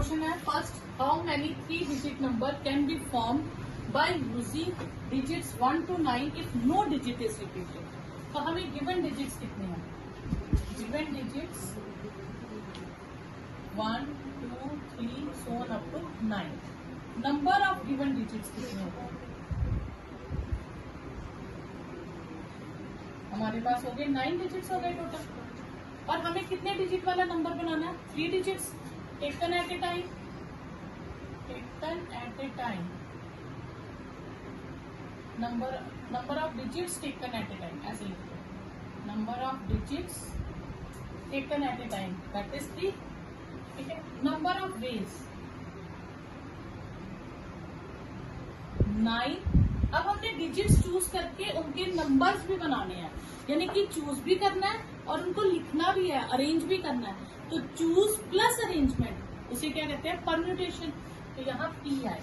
Question है first, how many 3 digit number can be form by using digits 1 to 9 if no digit is repeated. तो हमें given digits कितने हैं? Given digits 1 2 3 so on up to 9। Number of given digits कितने होते हैं? हमारे पास हो गए 9 डिजिट्स हो गए टोटल। और हमें कितने डिजिट वाला नंबर बनाना है? 3 digits taken at a time. Taken at a time number of digits taken at a time, ऐसे लिखते हैं। Number of digits taken at a time that is 3। ठीक है। Number of ways 9। अब हमने डिजिट्स चूज करके उनके नंबर्स भी बनाने हैं, यानी कि चूज भी करना है और उनको लिखना भी है, अरेंज भी करना है। तो चूज प्लस अरेंजमेंट उसे क्या कहते हैं? परम्यूटेशन। तो यहाँ P आए।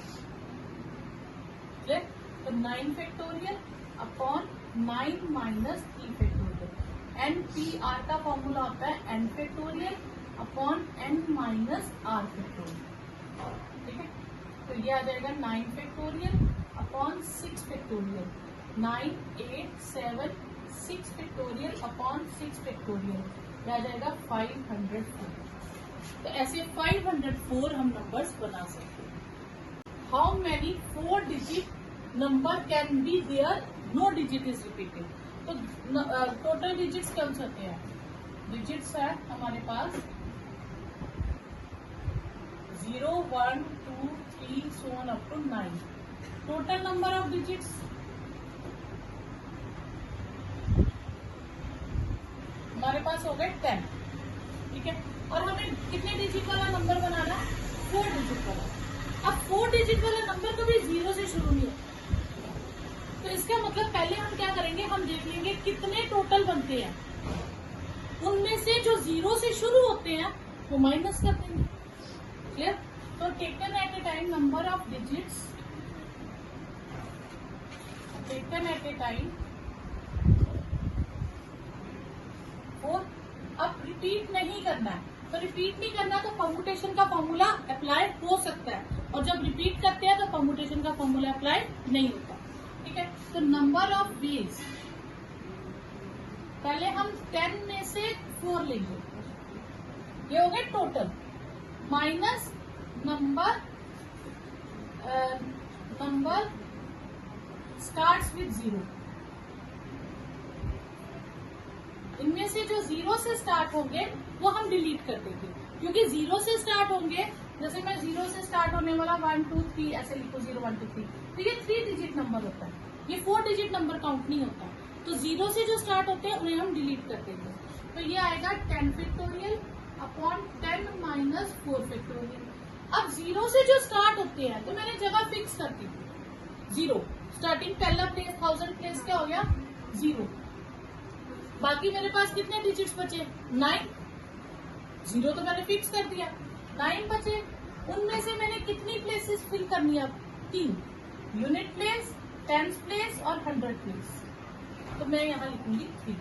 तो 9 factorial upon 9 minus 3 factorial. NPR का फॉर्मूला होता है n factorial upon n minus r factorial. ठीक है। तो ये आ जाएगा 9 factorial upon 6 factorial. 9 8 7 6 factorial upon 6 factorial, यह आ जाएगा 504। तो ऐसे 504 हम नंबर्स बना सकते हैं। How many 4 digit number can be there no digit is repeated. तो टोटल डिजिट्स कौन से होते हैं? डिजिट्स है हमारे पास 0 1 2 3 so on up to 9। Total number of digits हमारे पास हो गए 10। ठीक है। और हमें कितने डिजिट वाला नंबर बनाना है? 4 डिजिट वाला। अब 4 डिजिट वाला नंबर कभी 0 से शुरू नहीं होता। तो इसका मतलब पहले हम क्या करेंगे, हम देख लेंगे कितने टोटल बनते हैं, उनमें से जो 0 से शुरू होते हैं वो माइनस कर देंगे। क्लियर? तो taken at a time number of digits taken at a time 4। अब रिपीट नहीं करना है, तो रिपीट नहीं करना तो परम्यूटेशन का फॉर्मूला अप्लाई हो सकता है, और जब रिपीट करते हैं तो परम्यूटेशन का फॉर्मूला अप्लाई नहीं होता। ठीक है। तो नंबर ऑफ वेज पहले हम 10 में से 4 लेंगे, ये हो गए total, minus number starts with 0। इनमें से जो 0 से स्टार्ट होंगे वो हम डिलीट कर देंगे, क्योंकि 0 से स्टार्ट होंगे, जैसे मैं 0 से स्टार्ट होने वाला 1 2 3 ऐसे लिखो 0 1 2 3, तो ये 3 डिजिट नंबर होता है, ये 4 डिजिट नंबर काउंट नहीं होता। तो 0 से जो स्टार्ट होते हैं उन्हें हम डिलीट कर देंगे। तो ये आएगा 10 फैक्टोरियल अपॉन 10 माइनस 4 फैक्टोरियल। अब 0 से जो स्टार्ट होते हैं तो मैंने जगह फिक्स कर दी 0। स्टार्टिंग पहला प्लेस 1000 प्लेस क्या हो गया? 0। बाकी मेरे पास कितने डिजिट्स बचे? 9। 0 तो मैंने फिक्स कर दिया, 9 बचे। उनमें से मैंने कितनी प्लेसेस फिल करनी है? 3, यूनिट प्लेस, टेंस प्लेस और 100 प्लेस। तो मैं यहाँ लिखूंगी 3,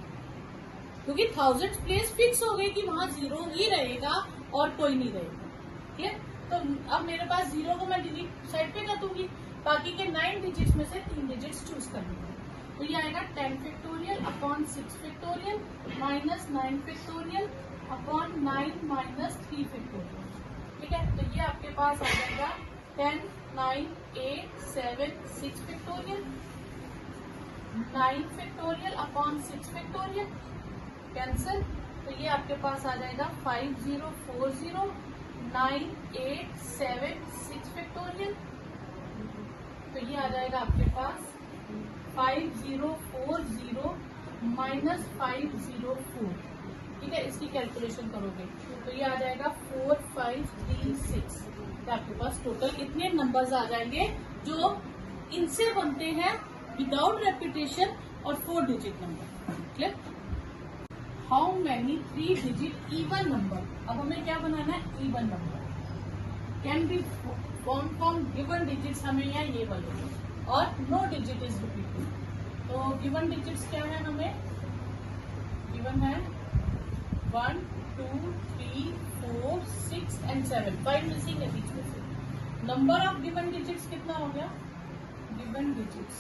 क्योंकि 1000 प्लेस फिक्स हो गई कि वहां 0 ही रहेगा और कोई नहीं रहेगा। ठीक है। तो अब मेरे पास 0 को मैं डिलीट साइड पे कर दूंगी, बाकी के 9 डिजिट्स में से 3 डिजिट्स चूज कर लूंगी। तो ये आएगा 10 factorial upon 6 factorial minus 9 factorial upon 9 minus 3 factorial. ठीक है। तो ये आपके पास आ जाएगा 10 9 8 7 6 factorial 9 factorial upon 6 factorial, cancel. तो ये आपके पास आ जाएगा 5040 9 8 7 6 फैक्टोरियल। तो ये आ जाएगा आपके पास 5040 माइनस 504। ठीक है। इसकी कैलकुलेशन करोगे तो ये आ जाएगा 4536। तो आपके पास टोटल इतने नंबर्स आ जाएंगे जो इनसे बनते हैं विदाउट रेपिटेशन और 4 digit number. Clear? How many 3 digit even number. अब हमें क्या बनाना है? Even number can be form from given digits, हमें यहाँ ये वाले, और नो डिजिट इज रिपीटेड। तो गिवन डिजिट्स क्या है? हमें गिवन है 1 2 3 4, 6 and 7, 5 मिसिंग है बीच में से। नंबर ऑफ गिवन डिजिट्स कितना हो गया? गिवन डिजिट्स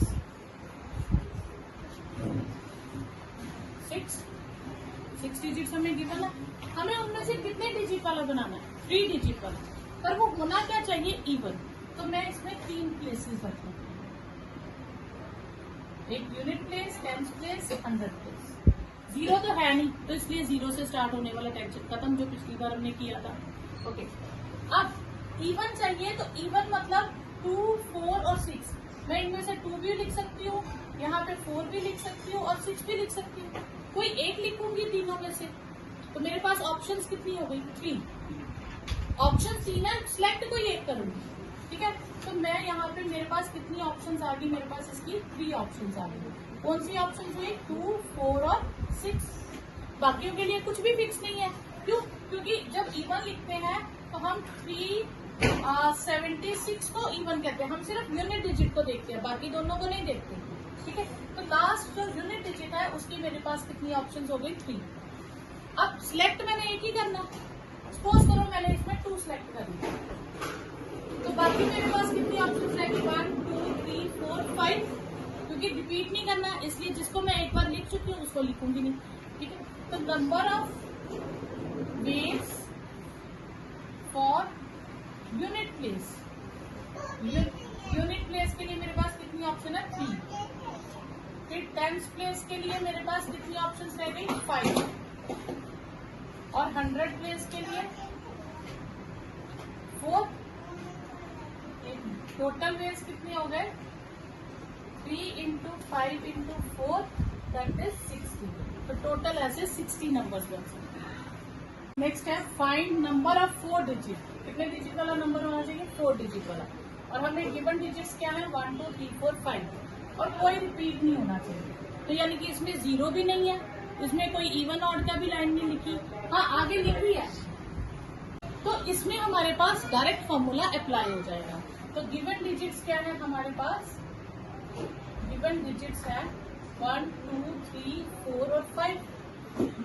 6 डिजिट्स हमें गिवन है। हमें उनमें से कितने डिजिट वाला बनाना है? 3 डिजिट वाला। पर वो होना क्या चाहिए? इवन। तो मैं इसमें 3 प्लेसेस रखूँ, एक unit place, tens place, 100 place. 0 तो है नहीं, तो इसलिए 0 से स्टार्ट होने वाला टेंशन खत्म, जो पिछली बार हमने किया था। ओके, अब इवन चाहिए, तो इवन मतलब 2, 4 और 6। मैं इनमें से 2 भी लिख सकती हूँ, यहाँ पे 4 भी लिख सकती हूँ और 6 भी लिख सकती हूँ। कोई एक लिखूंगी तीनों में से, तो मेरे पास ऑप्शंस कितनी हो गई? 3। ऑप्शन 3 है, सिलेक्ट कोई एक करूंगी, ठीक है। तो मैं यहाँ पे मेरे पास कितनी ऑप्शंस आ गई? मेरे पास इसकी 3 ऑप्शंस आ गई। कौन सी ऑप्शंस हुई? 2, 4 और 6। बाकियों के लिए कुछ भी फिक्स नहीं है। क्यों? क्योंकि जब इवन लिखते हैं तो हम 376 को इवन कहते हैं। हम सिर्फ यूनिट डिजिट को देखते हैं, बाकी दोनों को नहीं देखते, ठीक है। तो लास्ट जो यूनिट डिजिट है उसकी मेरे पास कितनी ऑप्शंस हो गई? 3। अब सिलेक्ट मैंने एक ही करना। सपोज करो मैंने इसमें 2 सिलेक्ट कर लिया, तो बाकी मेरे पास कितनी ऑप्शन रहेगी? 1, 2, 3, 4, 5। क्योंकि रिपीट नहीं करना, इसलिए जिसको मैं एक बार लिख चुकी हूँ उसको लिखूंगी नहीं, ठीक है। तो number of ways for unit place, unit place के लिए मेरे पास कितनी ऑप्शन है? 3। फिर टेंस प्लेस के लिए मेरे पास कितनी ऑप्शन रह गई? 5। और 100 प्लेस के लिए 4। टोटल वेज कितने हो गए? 3 × 5 × 4 दैट इज 60। तो टोटल ऐसे 60 नंबर्स बन सकते हैं। नेक्स्ट है फाइंड नंबर ऑफ 4 डिजिट। कितने डिजिट वाला नंबर होना चाहिए? 4 डिजिट वाला। और हमें गिवन डिजिट्स क्या है? 1, 2, 3, 4, 5। और कोई रिपीट नहीं होना चाहिए। तो यानी कि इसमें 0 भी नहीं है, इसमें कोई इवन ऑड का भी लाइन नहीं लिखी। हाँ, आगे लिखी है, तो इसमें हमारे पास डायरेक्ट फॉर्मूला अप्लाई हो जाएगा। तो गिवन डिजिट्स क्या है हमारे पास? गिवन डिजिट्स है 1, 2, 3, 4 और 5।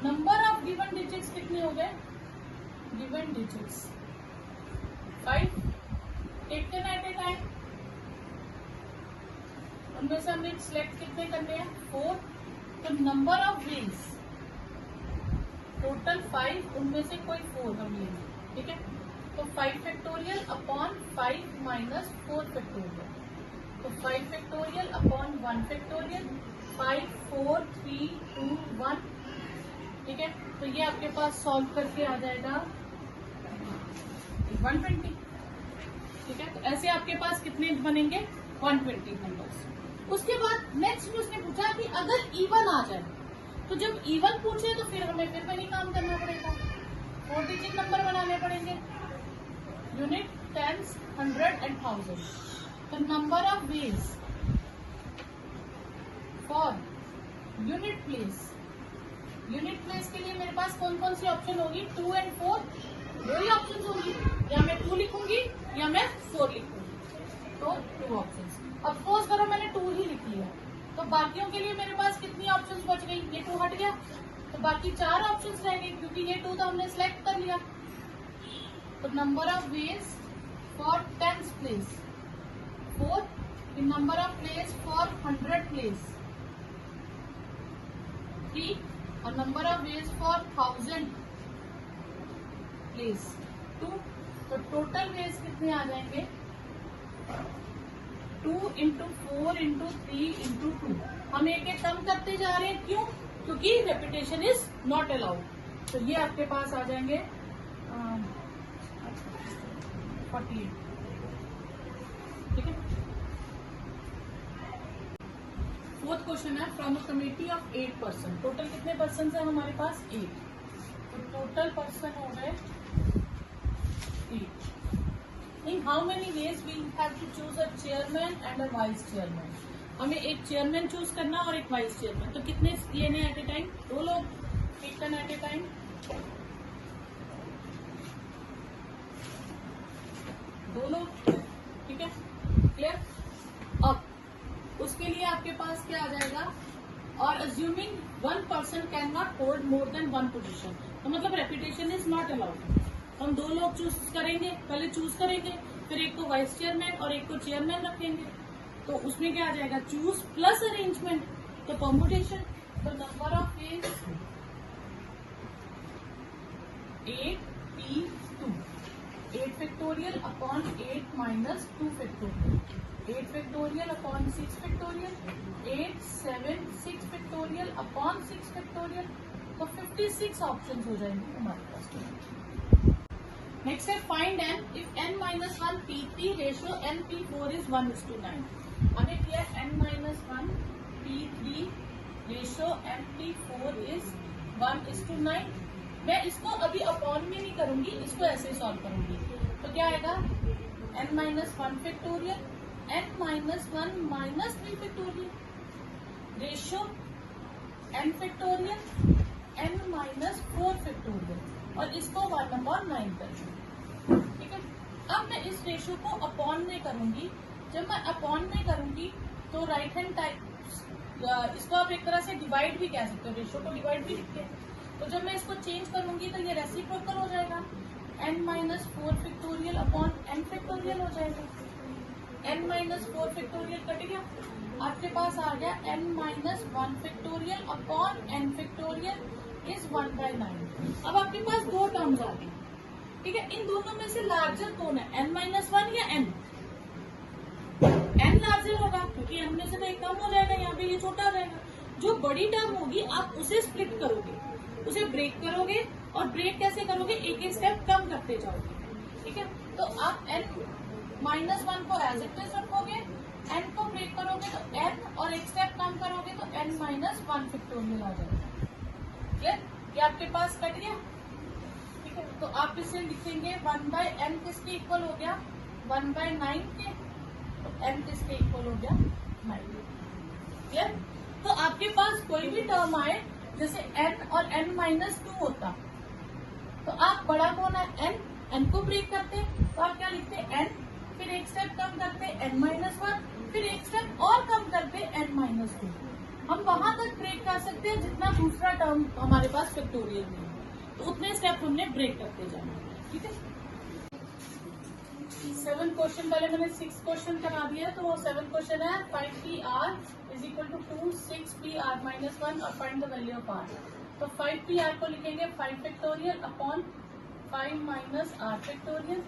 नंबर ऑफ गिवन डिजिट्स कितने हो गए? Given digits 5 taken at a time. उनमें से हमें सिलेक्ट कितने करने हैं? 4। तो नंबर ऑफ वेज टोटल 5, उनमें से कोई 4 हम लेंगे, ठीक है। तो 5 फैक्टोरियल अपॉन 5 माइनस 4 फैक्टोरियल। तो 5 फैक्टोरियल अपॉन 1 फैक्टोरियल, 5, 4, 3, 2, 1, ठीक है। तो ये आपके पास सॉल्व करके आ जाएगा 120, ठीक है। तो ऐसे आपके पास कितने बनेंगे? 120 नंबर्स। उसके बाद नेक्स्ट उसने पूछा कि अगर इवन आ जाए, तो जब इवन पूछे तो फिर हमें फिर वही काम करना पड़ेगा, 4 डिजिट नंबर बनाने पड़ेंगे। Unit, tens, 100 and 1000। तो number of ways for unit place, unit place के लिए मेरे पास कौन कौन सी ऑप्शन होगी? 2 and 4, 2 ही ऑप्शन होगी। या मैं 2 लिखूंगी या मैं 4 लिखूंगी, तो 2 ऑप्शन। अब सपोज करो मैंने 2 ही लिखी है, तो बाकियों के लिए मेरे पास कितनी ऑप्शंस बच गई? ये 2 हट गया, तो बाकी 4 ऑप्शंस रह गई, क्योंकि ये 2 तो हमने सिलेक्ट कर लिया। तो number of ways for tens place 4, number of place for 100 place 3, और number of ways for 1000 place 2। तो टोटल वेज कितने आ जाएंगे? 2 × 4 × 3 × 2। हम एक एक कम करते जा रहे हैं, क्यों? क्योंकि रेपिटेशन इज नॉट अलाउड। तो ये आपके पास आ जाएंगे 48, ठीक है। 4th क्वेश्चन है from a committee of 8 person. Total कितने पर्सन है हमारे पास? 8। तो टोटल पर्सन हो गए 8। In how many ways we have to choose a chairman and a vice chairman? हमें एक चेयरमैन चूज करना और एक वाइस चेयरमैन। तो कितने लेने एट ए टाइम? 2 लोग, टेकन एट ए टाइम। 2 लोग, ठीक है, क्लियर। अब उसके लिए आपके पास क्या आ जाएगा? और assuming 1 person can not hold more than 1 position. तो मतलब रेपिटेशन इज नॉट अलाउड। हम 2 लोग चूज करेंगे, पहले चूज करेंगे, फिर एक को वाइस चेयरमैन और एक को चेयरमैन रखेंगे। तो उसमें क्या आ जाएगा, चूज प्लस अरेंजमेंट, तो परम्यूटेशन। तो number of is 8p2, 8 factorial upon 8 minus 2 factorial, 8 factorial upon 6 factorial, 8 7 6 factorial upon 6 factorial. तो 56 ऑप्शंस हो जाएंगे हमारे पास। नेक्स्ट है find n if n minus 1 p3 ratio n p4 is 1:9। हमें किया n minus 1 p3 ratio n p4 is 1:9। मैं इसको अभी अपॉन में नहीं करूंगी, इसको ऐसे सॉल्व करूंगी। तो क्या आएगा, n minus 1 factorial, n minus 1 minus 3 factorial ratio n factorial n minus 4 factorial, और इसको 1/9 कर दूँ। ठीक है, अब मैं इस रेशियो को अपॉन में करूंगी। जब मैं अपॉन में करूंगी तो राइट हैंड टाइप, इसको आप एक तरह से डिवाइड भी कह सकते हो, रेशियो को डिवाइड भी लिखते हैं। तो जब मैं इसको चेंज करूंगी तो ये रेसिप्रोकल हो जाएगा, n minus 4 factorial upon n factorial हो जाएगा। n minus 4 फैक्टोरियल कट गया, आपके पास आ गया n minus 1 factorial upon n factorial is 1/9। अब आपके पास 2 टर्म्स आ गए। ठीक है, इन दोनों में से लार्जर कौन है, n minus 1 या n? n लार्जर होगा क्योंकि n में से तो एक कम हो जाएगा, यहाँ पे ये छोटा हो जाएगा। जो बड़ी टर्म होगी आप उसे स्प्लिट करोगे, उसे ब्रेक करोगे, और ब्रेक कैसे करोगे, एक एक स्टेप कम करते जाओगे। ठीक है, तो आप n minus 1 को एज इट इज रखोगे, n को ब्रेक करोगे तो n, और एक स्टेप कम करोगे तो n minus 1 फैक्टोरियल आ जाएगा। क्लियर, ये आपके पास कट गया। ठीक है, तो आप इसे लिखेंगे 1/n किसके इक्वल हो गया, 1/9 के, तो n किसके इक्वल हो गया, 9। क्लियर, तो आपके पास कोई भी टर्म आए, जैसे n और n minus 2 होता, तो आप बड़ा कौन है, n को ब्रेक करते, तो आप क्या लिखते, n, फिर एक स्टेप कम करते n minus 1, फिर एक स्टेप और कम करते n minus 2। हम वहां तक ब्रेक कर सकते हैं जितना दूसरा टर्म हमारे पास फैक्टोरियल में है, तो उतने स्टेप हमने ब्रेक करते जाना। ठीक है, 7 क्वेश्चन, पहले मैंने 6 क्वेश्चन करा दिया, तो 7 क्वेश्चन है 5pr is equal to 2 6pr minus 1 और find the value of r। तो 5pr को लिखेंगे 5 factorial upon 5 minus r factorial,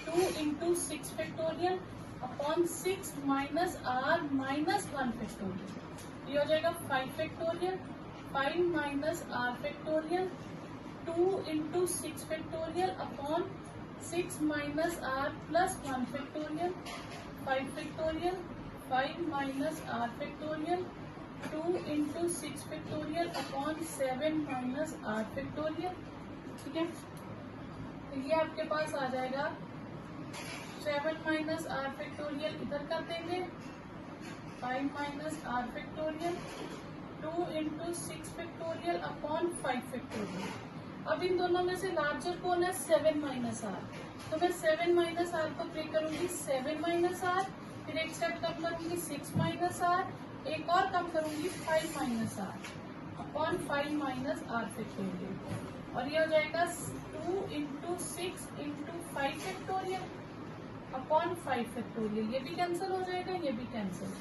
2 into 6 factorial upon 6 minus r minus 1 factorial. ये हो जाएगा 5 factorial, 5 minus r factorial, 2 into 6 factorial upon 6 minus r plus 1 factorial, 5 factorial, 5 minus r factorial, 2 into 6 factorial upon 7 minus r factorial. ठीक है, तो ये आपके पास आ जाएगा 7 minus r factorial इधर कर देंगे, 5 minus r factorial, 2 into 6 factorial upon 5 factorial. अब इन दोनों में से लार्जर कौन है, 7 माइनस r, तो मैं 7 माइनस r को ब्रेक करूंगी, 7 माइनस r, फिर एक स्टेप कम करूंगी 6 माइनस r, एक और कम करूंगी 5 minus r upon 5 minus r factorial, और ये हो जाएगा 2 into 6 into 5 factorial upon 5 factorial. ये भी कैंसिल हो जाएगा, ये भी कैंसिल,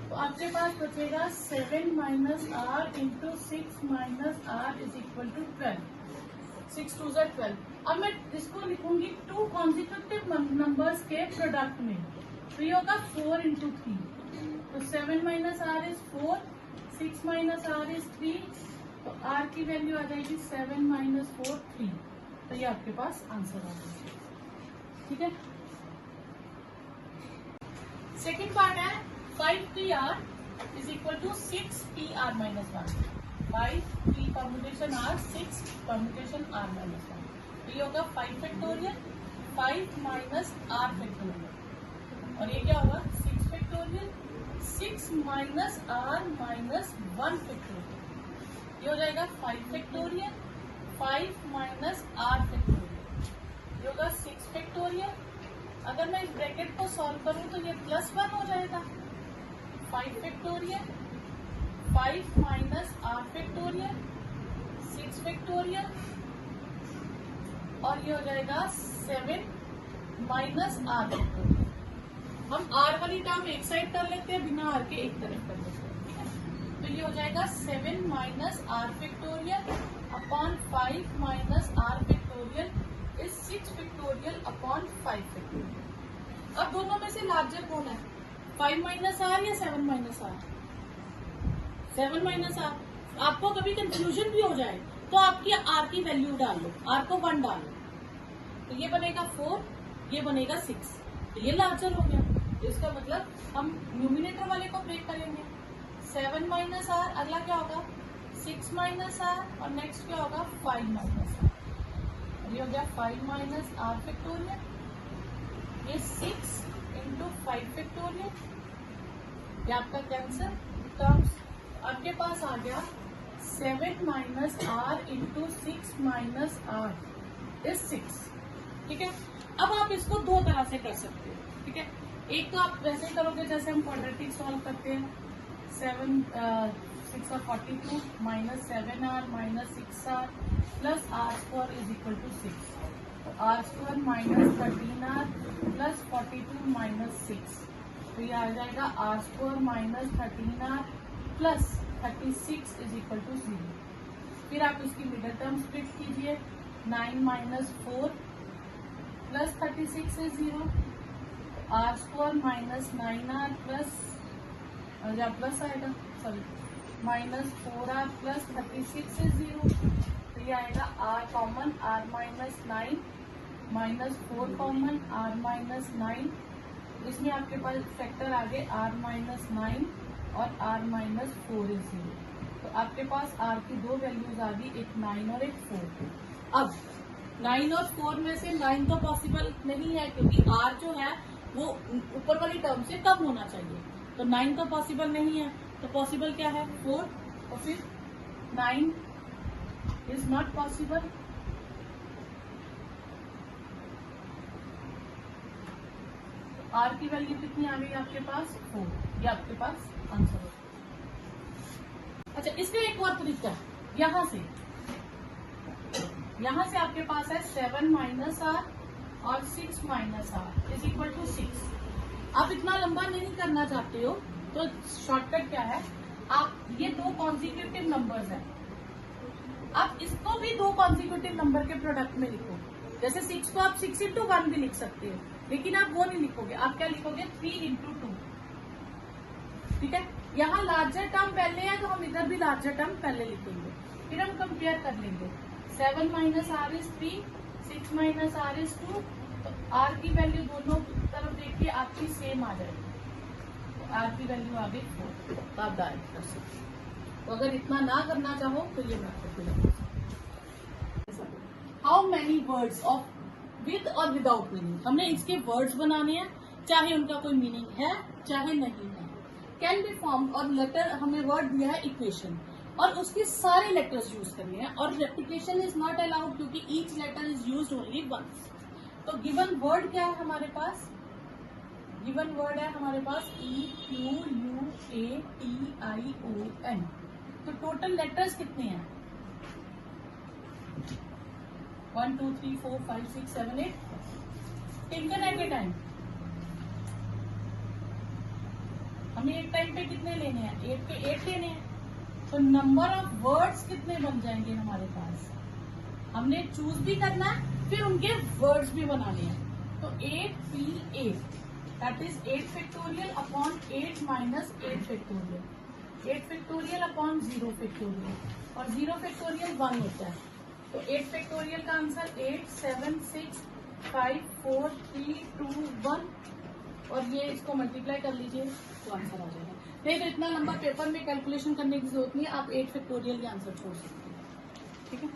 तो आपके पास बचेगा 7 minus r into 6 minus r is equal to 12, 6 2 12। अब मैं इसको लिखूंगी 2 कॉन्जिक्यूटिव नंबर्स के प्रोडक्ट में, तो ये होगा 4 इंटू 3, तो 7 minus r is 4, 6 minus r is 3, तो r की वैल्यू आ जाएगी 7 माइनस 4 3, तो ये आपके पास आंसर आ जाएगा। ठीक है, सेकेंड पार्ट है 5pr is equal to 6pr minus 1, 5p permutation r, 6 permutation r minus 1, तो ये होगा 5 फैक्टोरियल, 5 माइनस r फैक्टोरियल, और ये क्या होगा 6 factorial, 6 minus r minus 1 factorial, ये हो जाएगा 5 फैक्टोरियल, 5 माइनस r फैक्टोरियल, ये होगा 6 फैक्टोरियल। अगर मैं इस ब्रैकेट को सॉल्व करूं तो ये +1 हो जाएगा, 5 factorial, 5 minus r factorial, 6 factorial, और ये हो जाएगा 7 माइनस आर फैक्टोरियल। हम आर वाली टर्म एक साइड कर लेते हैं, बिना आर के एक तरफ कर लेते हैं, ठीक है। तो ये हो जाएगा 7 minus r factorial upon 5 minus r factorial is 6 factorial upon 5 factorial. अब दोनों में से लार्जर कौन है, 5 माइनस आर या 7 माइनस आर? 7 minus are. आपको कभी कंफ्यूजन भी हो जाए तो आपकी आर की वैल्यू डाल लो, आर को 1 डालो, तो ये बनेगा 4, ये बनेगा 6, तो ये लार्जर हो गया। तो इसका मतलब हम न्यूमिनेटर वाले को ब्रेक करेंगे। 7 माइनस आर, अगला क्या होगा 6 माइनस आर, और नेक्स्ट क्या होगा 5 माइनस आर। ये हो गया 5 माइनस आर फैक्टोरियल, ये 6 इंटू 5 फैक्टोरियल, ये आपका कैंसर टर्म्स। आपके पास आ गया 7 minus r into 6 minus r is 6, ठीक है। अब आप इसको दो तरह से कर सकते हो, ठीक है। एक तो आप वैसे करोगे जैसे हम क्वाड्रेटिक सॉल्व करते हैं, 7 6 और 42 minus 7 r minus 6 r plus r square is equal to 6, तो r square minus 13 r plus 42 minus 6, तो ये आ जाएगा r square minus 13 r plus 36 is equal to 0। फिर आप इसकी मिडल टर्म स्प्लिट कीजिए, 9 minus 4 plus 36 is 0, r square minus 9 r plus या प्लस आएगा sorry minus 4 r plus 36 is 0, तो ये आएगा r common, r minus 9 minus 4 common, r minus 9, इसमें आपके पास फैक्टर आ गए आर माइनस 9 और आर माइनस 4 इज 0, तो आपके पास आर की दो वैल्यूज आ गई, एक 9 और एक 4। अब 9 और 4 में से 9 तो पॉसिबल नहीं है क्योंकि आर जो है वो ऊपर वाली टर्म से कम होना चाहिए, तो 9 तो पॉसिबल नहीं है, तो पॉसिबल क्या है 4, और फिर 9 इज नॉट पॉसिबल। आर की वैल्यू कितनी आ गई आपके पास 4, ये आपके पास आंसर है। अच्छा, इसका एक और तरीका है, यहाँ से आपके पास है 7 माइनस आर और 6 minus r is equal to 6। आप इतना लंबा नहीं करना चाहते हो तो शॉर्टकट क्या है, आप ये दो कॉन्जिक्यूटिव नंबर्स हैं, आप इसको भी दो कॉन्जिक्यूटिव नंबर के प्रोडक्ट में लिखो। जैसे 6 को आप 6 इंटू 1 भी लिख सकते हो, लेकिन आप वो नहीं लिखोगे, आप क्या लिखोगे 3 इंटू 2, ठीक है। यहाँ लार्जर टर्म पहले है तो हम इधर भी लार्जर टर्म पहले लिखेंगे, फिर हम कंपेयर कर लेंगे। 7 minus r is 3, 6 minus r is 2, तो आर की वैल्यू दोनों तरफ देखिए आपकी सेम आ जाएगी, तो आर की वैल्यू आ गई 4, तो आप डायरेक्ट कर सकते हो। तो अगर इतना ना करना चाहो तो ये method. How many words of with और विदाउट मीनिंग, हमने इसके वर्ड्स बनाने हैं, चाहे उनका कोई मीनिंग है चाहे नहीं है। कैन बी फॉर्म, और लेटर हमें वर्ड दिया है इक्वेशन, और उसके सारे लेटर्स यूज करने हैं, और रेपिटेशन इज नॉट अलाउड क्योंकि each letter is used only once. तो गिवन वर्ड क्या है हमारे पास, गिवन वर्ड है हमारे पास EQUATION। तो टोटल लेटर्स कितने हैं 1 2 3 4 5 6 7 8 टेकन एट ए टाइम। हमें एक टाइम पे कितने लेने हैं, 8 पे 8 लेने हैं, तो नंबर ऑफ वर्ड्स कितने बन जाएंगे हमारे पास, हमने चूज भी करना है फिर उनके वर्ड्स भी बनाने हैं। तो 8P8 that is 8 factorial upon 8 minus 8 factorial, 8 factorial upon 0 factorial, और 0 फैक्टोरियल 1 होता है, तो 8 फैक्टोरियल का आंसर 8 7 6 5 4 3 2 1, और ये इसको मल्टीप्लाई कर लीजिए तो आंसर आ जाएगा। नहीं तो इतना लंबा पेपर में कैलकुलेशन करने की जरूरत नहीं है, आप 8 फैक्टोरियल के आंसर छोड़ सकते हैं, ठीक है।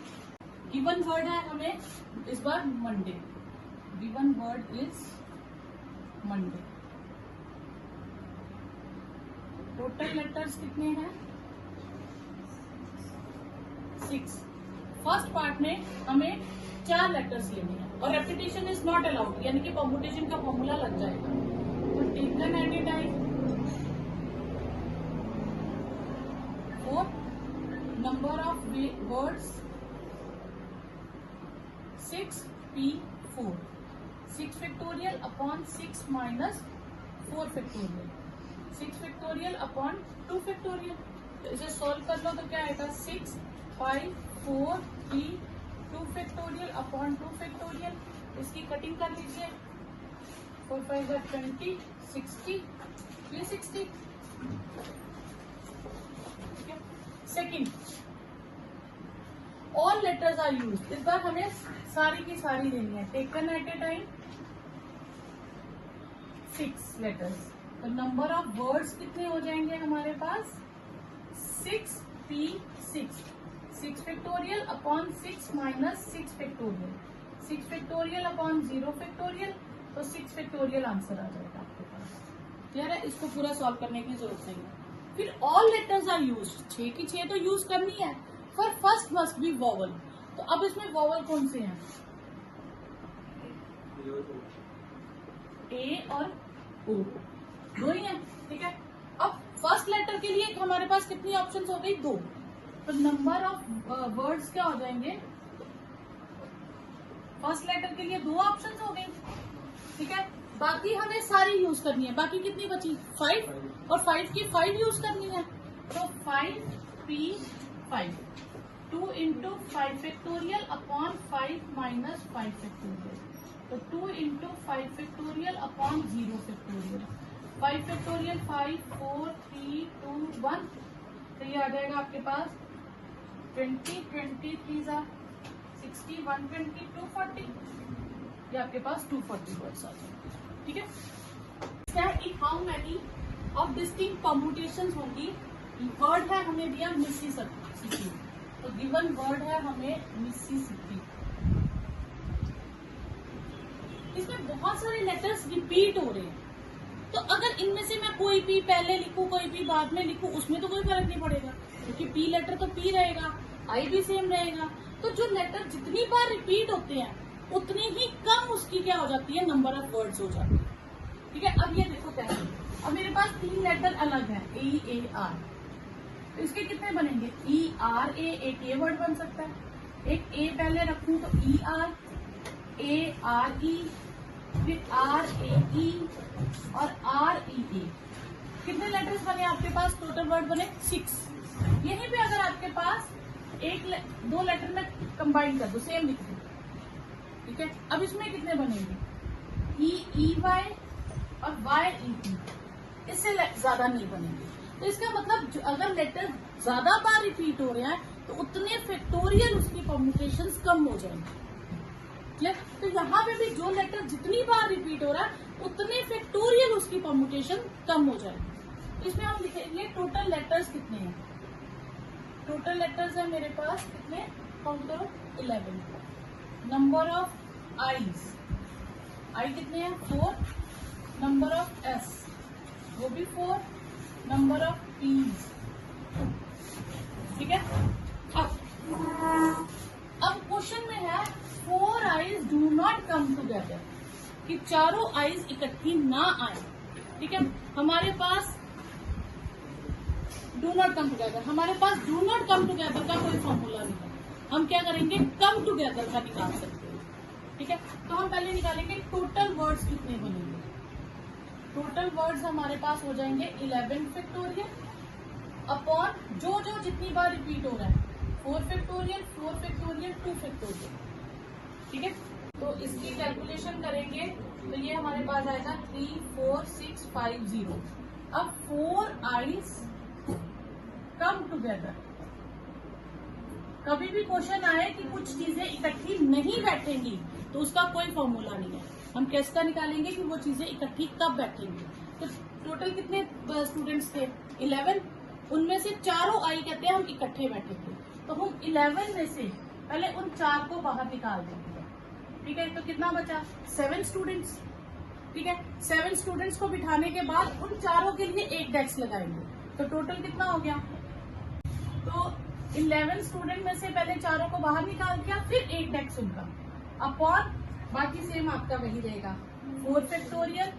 गिवन वर्ड है हमें इस बार Monday, given word is Monday. Total letters कितने हैं 6। फर्स्ट पार्ट में हमें 4 लेटर्स लेने हैं, और रेपिटेशन इज नॉट अलाउड, यानी कि परम्यूटेशन का फॉर्मूला लग जाएगा। तो taken at a time 4, number of words 6, P4, 6 factorial upon 6 minus 4 factorial, 6 factorial upon 2 factorial. तो इसे सॉल्व कर लो तो क्या आएगा 6, 5, 4, 3, 2 फैक्टोरियल अपॉन 2 फैक्टोरियल। इसकी कटिंग कर लीजिए, 4, 5 20, 60, ये 60। Second, all letters are used. इस बार हमें सारी की सारी देनी है। Taken at a time 6 letters. तो नंबर ऑफ वर्ड्स कितने हो जाएंगे हमारे पास 6P6, 6 factorial upon 6 minus 6 factorial, 6 factorial upon 0 factorial. तो 6 फैक्टोरियल आंसर आ जाएगा आपके पास। क्लियर है? इसको पूरा सॉल्व करने की जरूरत नहीं है। फिर ऑल लेटर्स आर यूज्ड, 6 की 6 तो यूज करनी है। For first must be vowel. तो अब इसमें वॉवल कौन से हैं? ए और ओ, दो ही हैं। ठीक है, अब फर्स्ट लेटर के लिए हमारे पास कितनी ऑप्शंस हो गई? 2। तो नंबर ऑफ वर्ड्स क्या हो जाएंगे? फर्स्ट लेटर के लिए 2 ऑप्शंस हो गई। ठीक है, बाकी हमें सारी यूज करनी है। बाकी कितनी बची? 5, और 5 की 5 यूज करनी है। तो 5P5, 2 into 5 factorial upon 5 minus 5 factorial. तो 2 into 5 factorial upon 0 factorial. 5 factorial 5, 4, 3, 2, 1। तो ये आ जाएगा आपके पास 20, 20, 3 60, 120, 240। ये आपके पास 240 वर्ड्स आ जाएंगे। ठीक है, how many of distinct permutations होंगी। वर्ड है हमें दिया मिसिसिपी, तो गिवन वर्ड है हमें मिसिसिपी। इसमें बहुत सारे लेटर्स रिपीट हो रहे हैं। तो अगर इनमें से मैं कोई भी पहले लिखूं कोई भी बाद में लिखूं उसमें तो कोई फर्क नहीं पड़ेगा, क्योंकि पी लेटर तो पी रहेगा, आई भी सेम रहेगा। तो जो लेटर जितनी बार रिपीट होते हैं उतनी ही कम उसकी क्या हो जाती है, नंबर ऑफ वर्ड्स हो जाती है। ठीक है, अब ये देखो कैसे। अब मेरे पास 3 लेटर अलग है, E A R। तो इसके कितने बनेंगे? E R A, एक ये वर्ड बन सकता है। एक A पहले रखूं तो E R, A R E, फिर R A E और R E A। कितने लेटर्स बने आपके पास? टोटल वर्ड बने 6। यहीं पे अगर आपके पास 2 लेटर में कंबाइन कर दो, सेम लिख दो। ठीक है, अब इसमें कितने बनेंगे? E E Y और Y E E। इससे ज्यादा नहीं बनेंगे। तो इसका मतलब अगर लेटर ज्यादा बार रिपीट हो रहा है तो उतने फैक्टोरियल उसकी परम्यूटेशंस कम हो जाएंगे। क्लियर? तो यहाँ पे भी जो लेटर जितनी बार रिपीट हो रहा है उतने फैक्टोरियल उसकी परम्यूटेशन कम हो जाएगी। इसमें हम लिखेंगे टोटल लेटर्स कितने हैं। टोटल लेटर्स है मेरे पास कितने, काउंट करो 11। नंबर ऑफ आईज, आई कितने हैं 4। नंबर ऑफ एस वो भी 4। Number of P's. ठीक है, अब क्वेश्चन में है 4 I's do not come together, कि चारों आईज इकट्ठी ना आए। ठीक है, हमारे पास डू नॉट कम टूगेदर, हमारे पास डू नॉट कम टूगेदर का कोई फॉर्मूला नहीं है। हम क्या करेंगे, कम टूगेदर का निकाल सकते हैं। ठीक है, तो हम पहले निकालेंगे टोटल वर्ड्स कितने बनेंगे। टोटल वर्ड्स हमारे पास हो जाएंगे 11 फैक्टोरियल अपॉन जो जितनी बार रिपीट हो रहा है 4 फैक्टोरियल, 4 फैक्टोरियल, 2 फैक्टोरियल। ठीक है, तो इसकी कैलकुलेशन करेंगे तो ये हमारे पास आएगा 3, 4, 6, 5, 0। अब 4 आईज कम टुगेदर। कभी भी क्वेश्चन आए कि कुछ चीजें इकट्ठी नहीं बैठेंगी तो उसका कोई फॉर्मूला नहीं है। हम कैसे निकालेंगे कि वो चीजें इकट्ठी कब बैठेंगी। तो टोटल कितने स्टूडेंट्स थे 11, उनमें से चारों आई कहते हैं हम इकट्ठे बैठेंगे। तो हम 11 में से पहले उन 4 को बाहर निकाल देंगे। ठीक है, तो कितना बचा 7 स्टूडेंट्स। ठीक है, 7 स्टूडेंट्स को बिठाने के बाद उन चारों के लिए एक डेस्क लगाएंगे। तो टोटल कितना हो गया, तो 11 स्टूडेंट में से पहले चारों को बाहर निकाल दिया, फिर एक डेस्क उनका अपॉन बाकी सेम आपका वही रहेगा 4 फैक्टोरियल,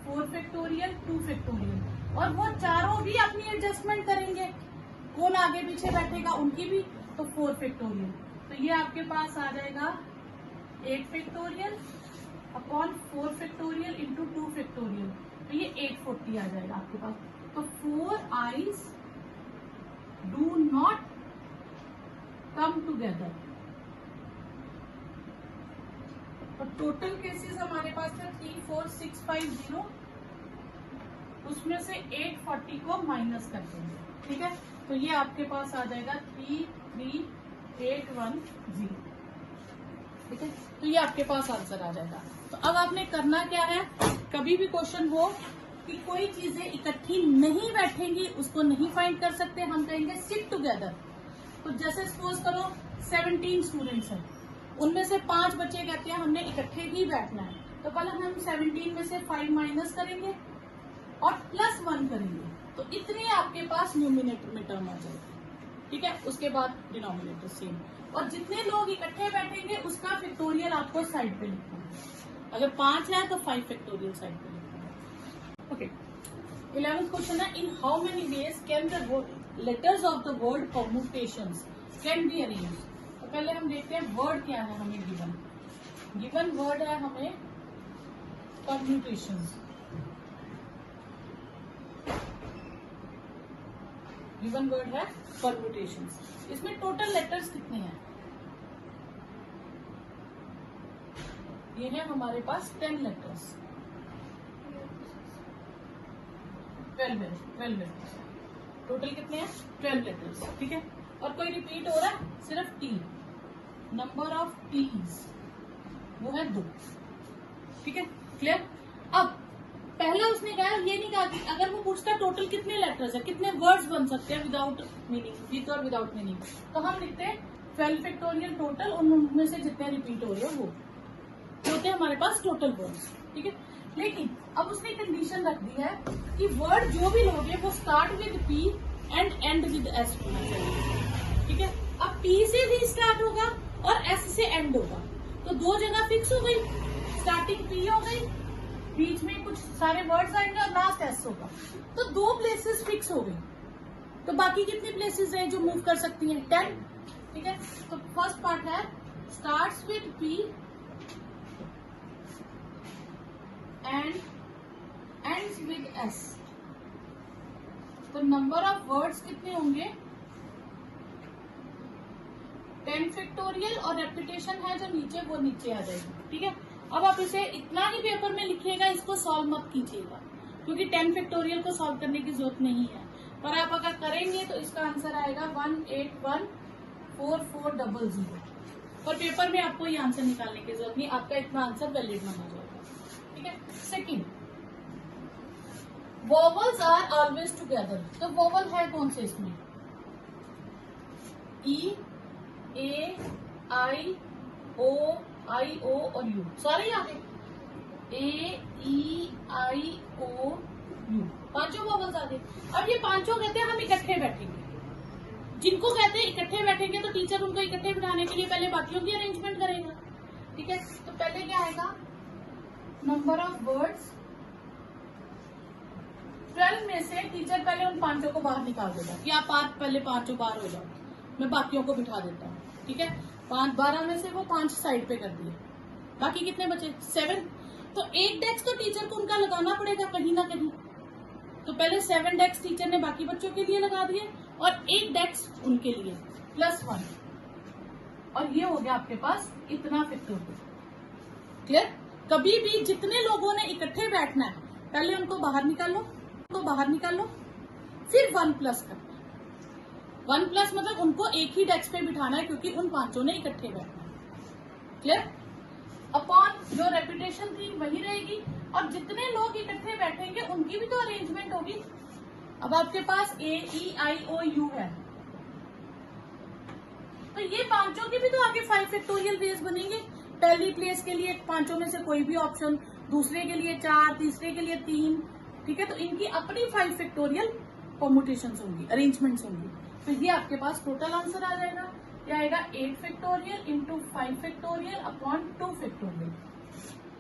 4 फैक्टोरियल, 2 फैक्टोरियल। और वो चारों भी अपनी एडजस्टमेंट करेंगे, कौन आगे पीछे बैठेगा उनकी भी। तो 4 फैक्टोरियल, तो ये आपके पास आ जाएगा 8 factorial upon 4 factorial into 2 factorial, तो ये 840 आ जाएगा आपके पास। तो 4 i's do not come together. और टोटल केसेस हमारे पास था 34650, उसमें से 840 को माइनस कर देंगे, ठीक है। तो ये आपके पास आ जाएगा 33810, ठीक है। तो ये आपके पास आंसर आ जाएगा। तो अब आपने करना क्या है, कभी भी क्वेश्चन हो कि कोई चीजें इकट्ठी नहीं बैठेंगी उसको नहीं फाइंड कर सकते, हम कहेंगे सिट टुगेदर। तो जैसे सपोज करो 17 स्टूडेंट्स हैं, उनमें से 5 बच्चे कहते हैं हमने इकट्ठे ही बैठना है, तो पहले हम 17 में से 5 माइनस करेंगे और +1 करेंगे, तो इतनी आपके पास न्यूमिनेटर में टर्म आ जाएगी, ठीक है। उसके बाद डिनोमिनेटर सेम, और जितने लोग इकट्ठे बैठेंगे उसका फैक्टोरियल आपको साइड पे लिखना है। अगर 5 है तो 5 फैक्टोरियल साइड पे लिखना है। ओके, 11th क्वेश्चन है, in how many ways can the letters of the word permutations can be arranged. तो पहले हम देखते हैं वर्ड क्या है हमें गिवन वर्ड है हमें परम्यूटेशंस। गिवन वर्ड है परम्यूटेशंस, इसमें टोटल लेटर्स कितने हैं, ये है हमारे पास 10 लेटर्स, 12 लेटर्स। टोटल कितने हैं 12 लेटर्स, ठीक है। और कोई रिपीट हो रहा है, सिर्फ टी, नंबर ऑफ टीज वो है 2, ठीक है, क्लियर। अब पहले उसने कहा, ये नहीं कहा कि अगर वो पूछता टोटल कितने लेटर्स है, कितने वर्ड्स बन सकते हैं विदाउट मीनिंग, विद और विदाउट मीनिंग, तो हम लिखते हैं 12 फैक्टोरियल टोटल, उनमें से जितने रिपीट हो रहे हो वो होते हैं हमारे पास टोटल वर्ड्स, ठीक है। लेकिन अब उसने कंडीशन रख दी है कि वर्ड जो भी लोगे वो start with P and and with S होना चाहिए, ठीक है। अब पी से भी स्टार्ट होगा और एस से एंड होगा, तो 2 जगह फिक्स हो गई, स्टार्टिंग पी हो गई, बीच में कुछ सारे वर्ड्स आएंगे और लास्ट एस होगा, तो 2 प्लेसेस फिक्स हो गई। तो बाकी कितनी प्लेसेस है जो मूव कर सकती हैं, 10, ठीक है। तो फर्स्ट पार्ट है starts with P and ends with S, तो नंबर ऑफ वर्ड्स कितने होंगे 10 फैक्टोरियल, और रेपिटेशन है जो नीचे वो नीचे आ जाएगी, ठीक है। अब आप इसे इतना ही पेपर में लिखिएगा, इसको सॉल्व मत कीजिएगा क्योंकि 10 फैक्टोरियल को सॉल्व करने की जरूरत नहीं है, पर आप अगर करेंगे तो इसका आंसर आएगा 1814400, और पेपर में आपको ये आंसर निकालने की जरूरत नहीं, आपका इतना आंसर वैलिड माना जाएगा, ठीक है। Second, vowels are always together, तो वोवल है कौन से इसमें, ई, ए, आई, ओ, आई, ओ और यू, सारे यहाँ पे ए, ई, आई, ओ, यू, 5 वोवल्स आ गए। अब ये 5 कहते हैं हम इकट्ठे बैठेंगे, जिनको कहते हैं इकट्ठे बैठेंगे तो टीचर उनको इकट्ठे बिठाने के लिए पहले बाकियों की अरेंजमेंट करेगा, ठीक है। तो पहले क्या आएगा, नंबर ऑफ वर्ड्स 12 में से टीचर पहले उन 5 को बाहर निकाल देगा कि आप पहले 5 बाहर हो जाओ, मैं बाकियों को बिठा देता हूँ, ठीक है। 12 में से वो 5 साइड पे कर दिए, बाकी कितने बचे 7, तो एक डेस्क तो टीचर को उनका लगाना पड़ेगा कहीं ना कहीं, तो पहले 7 डेस्क टीचर ने बाकी बच्चों के लिए लगा दिए और एक डेस्क उनके लिए +1, और ये हो गया आपके पास इतना फैक्टोरियल, क्लियर। कभी भी जितने लोगों ने इकट्ठे बैठना है पहले उनको बाहर निकालो, फिर 1 प्लस करना, 1 प्लस मतलब उनको एक ही डेस्क पे बिठाना है क्योंकि उन 5 ने इकट्ठे बैठना है, क्लियर। अपॉन जो रेपिटेशन थी वही रहेगी, और जितने लोग इकट्ठे बैठेंगे उनकी भी तो अरेंजमेंट होगी। अब आपके पास ए, ई, आई, ओ, यू है, तो ये 5 की भी तो आगे 5 फैक्टोरियल वेज बनेंगे। पहली प्लेस के लिए 5 में से कोई भी ऑप्शन, दूसरे के लिए 4, तीसरे के लिए 3, ठीक है। तो इनकी अपनी 5 फैक्टोरियल परम्यूटेशंस होंगी, अरेंजमेंट्स होंगी। तो ये आपके पास टोटल आंसर आ जाएगा, क्या आएगा 8 factorial into 5 factorial upon 2 factorial,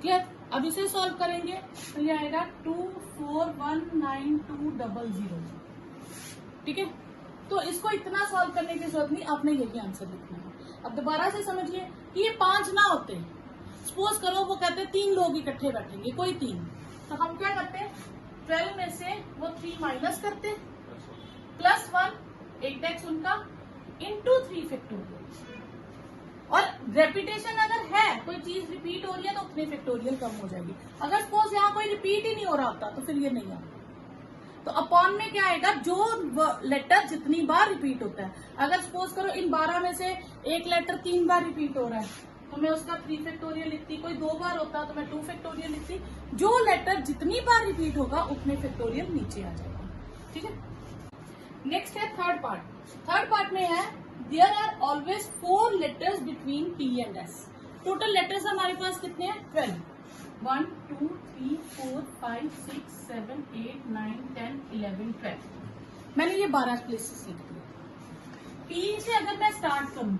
clear. अब इसे सॉल्व करेंगे तो ये आएगा 241920, ठीक है। तो इसको इतना सॉल्व करने की जरूरत नहीं, आपने यही आंसर लिखना है। अब दोबारा से समझिए कि ये 5 ना होते सपोज करो वो कहते हैं 3 लोग इकट्ठे बैठेंगे, कोई 3, तो हम क्या करते हैं 12 में से वो 3 माइनस करते +1 इंडेक्स उनका इंटू 3 फैक्टोरियल। और रेपिटेशन अगर है, कोई चीज रिपीट हो रही है तो उतनी फैक्टोरियल कम हो जाएगी। अगर सपोज यहाँ कोई रिपीट ही नहीं हो रहा होता तो फिर ये नहीं आता। तो अपॉन में क्या आएगा, जो लेटर जितनी बार रिपीट होता है। अगर सपोज करो इन 12 में से एक लेटर 3 बार रिपीट हो रहा है तो मैं उसका 3 फैक्टोरियल लिखती, कोई 2 बार होता तो मैं 2 फैक्टोरियल लिखती। जो लेटर जितनी बार रिपीट होगा उतने फैक्टोरियल नीचे आ जाएगा। ठीक है, नेक्स्ट है थर्ड पार्ट। थर्ड पार्ट में है there are always 4 letters between P and S। Total letters हमारे पास कितने हैं 12, 1 2 3 4 5 6 7 8 9 10 11 12। मैंने ये 12 प्लेसेस लिख दिए। P से अगर मैं स्टार्ट करूं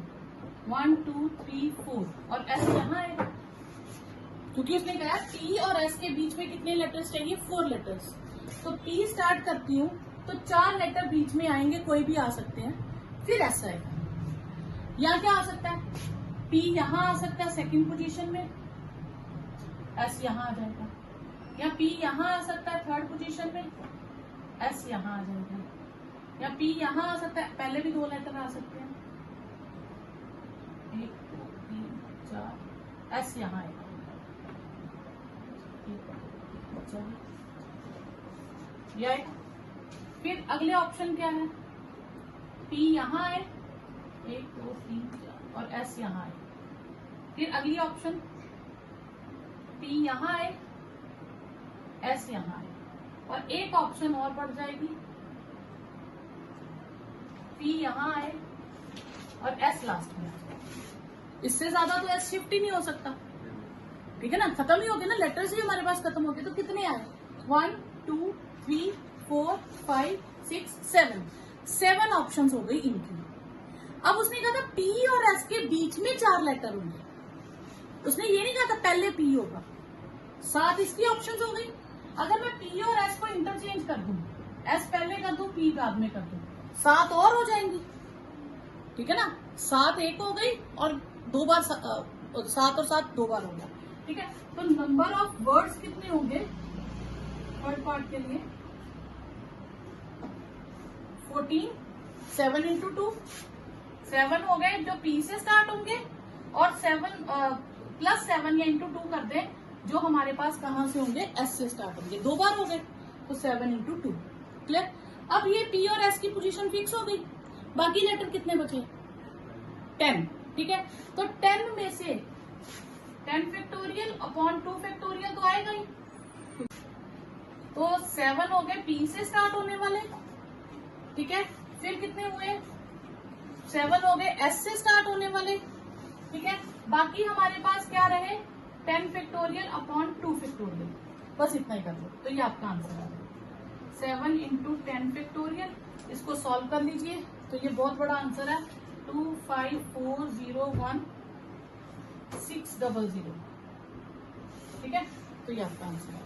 1 2 3 4 और S यहाँ है, क्योंकि उसने कहा P और S के बीच में कितने लेटर्स चाहिए 4 लेटर्स। तो P स्टार्ट करती हूँ तो 4 लेटर बीच में आएंगे, कोई भी आ सकते हैं, फिर S आएगा। यहाँ क्या आ सकता है, P यहाँ आ सकता है सेकंड पोजीशन में, S यहाँ आ जाएगा, या P यहाँ आ सकता है थर्ड पोजीशन में, S यहाँ आ जाएगा, या P यहाँ आ सकता है, पहले भी 2 लेटर आ सकते हैं, 1 2 3 4, S यहाँ आएगा, 1 2 4 ये आएगा। फिर अगले ऑप्शन क्या है, P यहाँ है 1 2 3 4 और S यहाँ है। फिर अगली ऑप्शन P यहाँ है, S यहाँ है, और एक ऑप्शन और बढ़ जाएगी, P यहाँ है और S लास्ट में। इससे ज्यादा तो S शिफ्ट ही नहीं हो सकता, ठीक है ना, खत्म ही हो गए ना, लेटर्स ही हमारे पास खत्म हो गए। तो कितने आए 1 2 3 4 5 6 7 ऑप्शन हो गई इनकी। अब उसने कहा था P और S के बीच में 4 लेटर होंगे, उसने ये नहीं कहा था पहले P होगा। 7 इसकी ऑप्शंस हो गई। अगर मैं P और S को इंटरचेंज कर दूं, S पहले कर दूं P बाद में कर दूं, 7 और हो जाएंगी, ठीक है ना। 7 एक हो गई और 2 बार 7 और 7 2 बार हो गया, ठीक है। तो नंबर ऑफ वर्ड्स कितने होंगे थर्ड पार्ट के लिए 14, 7 इंटू 2 7 हो गए जो P से स्टार्ट होंगे, और 7 +7 या इंटू 2 कर दें जो हमारे पास कहां से होंगे S से स्टार्ट होंगे, 2 बार हो गए तो 7 इंटू 2। क्लियर। अब ये P और S की पोजीशन फिक्स हो गई, बाकी लेटर कितने बचे 10, ठीक है। तो 10 में से 10 फैक्टोरियल अपॉन 2 फैक्टोरियल तो आएगा ही। तो 7 हो गए P से स्टार्ट होने वाले, ठीक है। फिर कितने हुए 7 हो गए S से स्टार्ट होने वाले, ठीक है। बाकी हमारे पास क्या रहे 10 फैक्टोरियल अपॉन 2 फैक्टोरियल, बस इतना ही कर लो तो ये आपका आंसर आ गया 7 इंटू 10 फैक्टोरियल। इसको सॉल्व कर लीजिए तो ये बहुत बड़ा आंसर है 25401 600, ठीक है। तो ये आपका आंसर है।